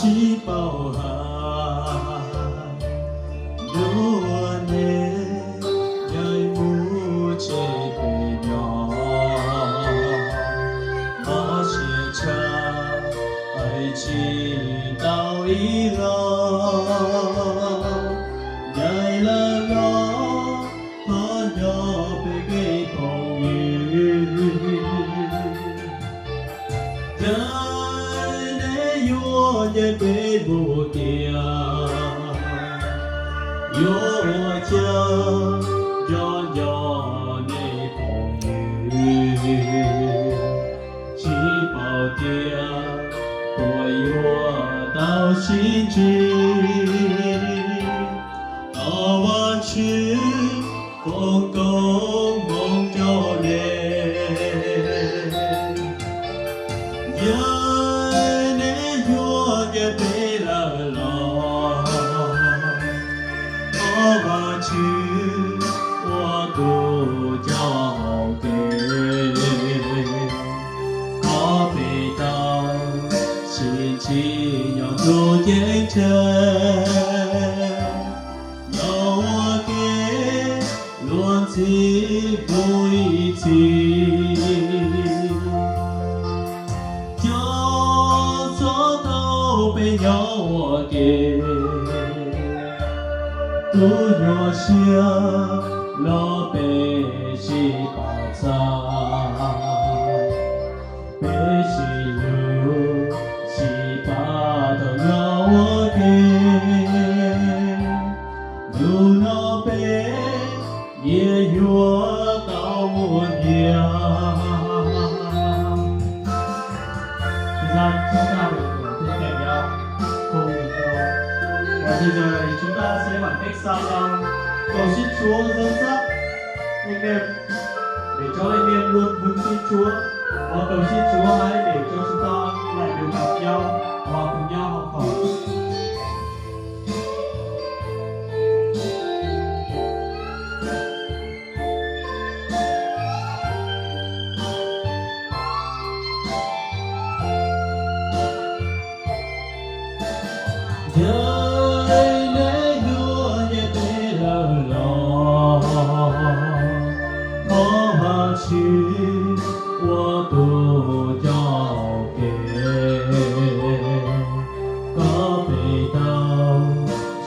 chỉ bao hà luôn nề nhai mu chế về nhỏ có chia cha ai chỉ tao ý lo nhai là lo có nhỏ về cái phòng yêu nhé bê bồ tia yo cha yo yo nê phong yu chỉ bảo tia của yo tao xin chi tao vẫn chỉ con công mong cho nè bê la lo có ba chữ hoa đồ cho kê có bề tao xin chi nhỏ đồ dễ chơi nhỏ hoa kê luôn chỉ vui chi bên nhỏ kề tu nhỏ xia lo bê si bà sa bê si lu si bà đồ nhỏ kề lu nó bê ye yua tao muốn ya chúng ta bây giờ thì chúng ta sẽ bằng cách sao rằng cầu xin Chúa dẫn dắt anh em để cho anh em luôn vững tin Chúa và cầu xin Chúa hãy để cho chúng ta lại được gặp nhau và cùng nhau học hỏi. Hoa đồ cho kê có bề tao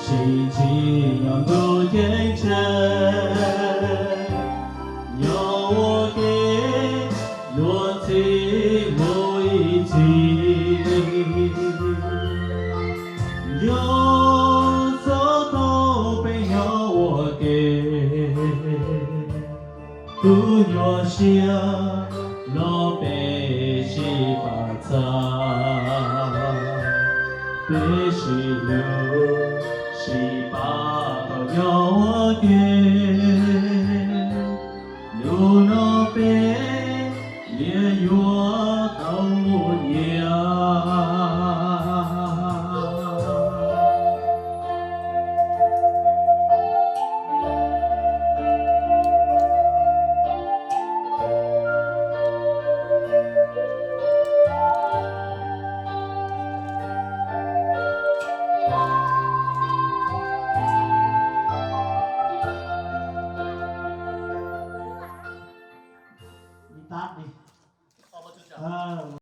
xin chi nhỏ đồ dễ chơi nhỏ hoa kê luôn chỉ mỗi chi nhỏ gió tao bên nhỏ hoa kê tu nhỏ xia lo bê si bà cha bê si lưu